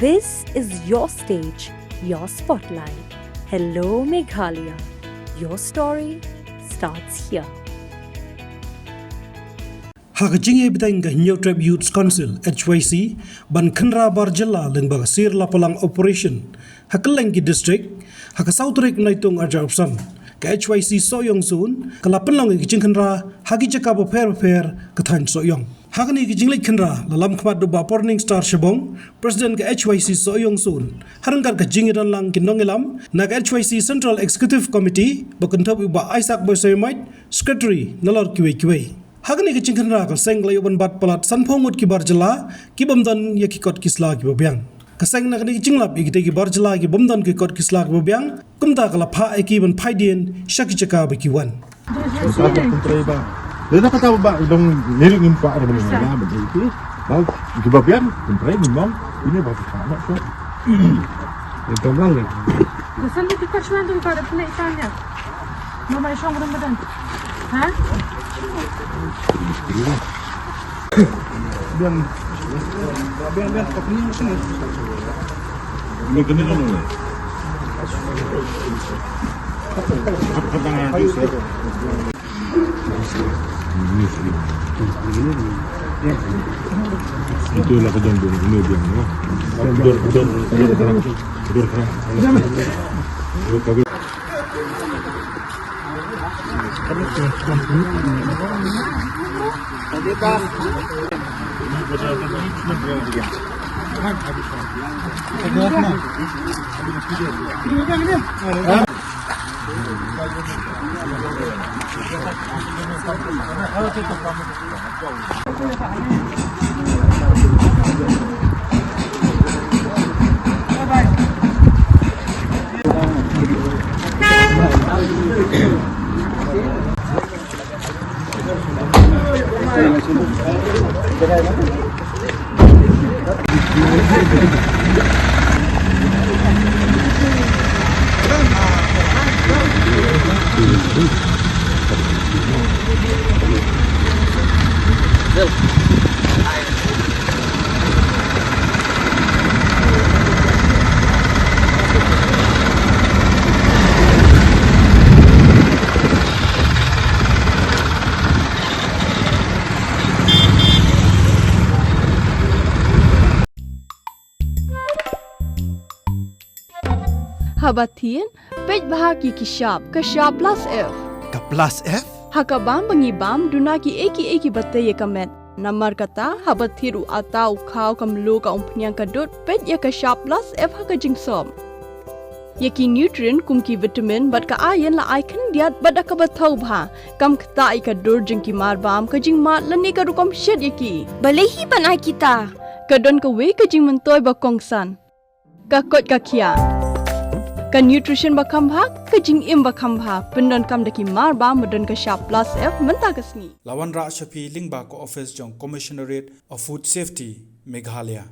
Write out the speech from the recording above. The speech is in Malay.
This is your stage, your spotlight. Hello Meghalaya. Your story starts here. Hakajinge bidang New Tribe Youth Council HYC ban Khenra Barjala lengba sir lapalang operation Hakalengi district Hakasautrek naitung arja opsan ka HYC Soyong Sun kalapanlang gijing Khenra hagi jakabo per kathan Soyong Hagani gijing Khenra lalam khmat do Morning Star Shabong President ka HYC Soyong Sun harangkar gijing iran lang kinongelam na ka HYC Central Executive Committee bakanthap ba Isaac Boysoymite Secretary nalor kiwe Hagani gijing Khenra ka seng layoban bat palat sanphomut ki barjala ki bamdan yakikot kisla ki babyang kaseng na kani jinglap igite ki barjala ki bamdan ki kot kisla ki babyang kumta kala pha eki ban phaidien shaki chaka ba ki wan Dada kata ba dong niring impa ada mana ya begitu. Bang di babian kumprai memang ini bapak anak tu. Itu bang ni. Kesan di kasuan tu pada pelik tanya. Mama isong Ramadan. Ha? Biar kopinya sini. Ini kena dulu. Apa tangan tu? Itulah kejadian ini dia ni. Tidur kerang. Habatin, pej bahagi kishab, kashab plus F. Ka plus F? Hakabam bangibam dunaki eki batay kamet. Namar kata habathiru atau kau kamlu ka umpnyang kadut pej ya kashab plus F hakajing som. Yaki nutrient kumki vitamin bat ka ayan la icon diat bat akabatau bha. Kam kata ikadur jengki marbam kajing mat lani karukom shed yaki. Balehi banai kita. Kadon ka we kajing mentoy bakongsan. Kakot kakia. Ka nutrition bakam bha kajing im bakam bha pendon kam daki marba modon ka sharp plus F menta kasni Lawan Ra Shafi Lingba ko office jong Commissionerate of Food Safety Meghalaya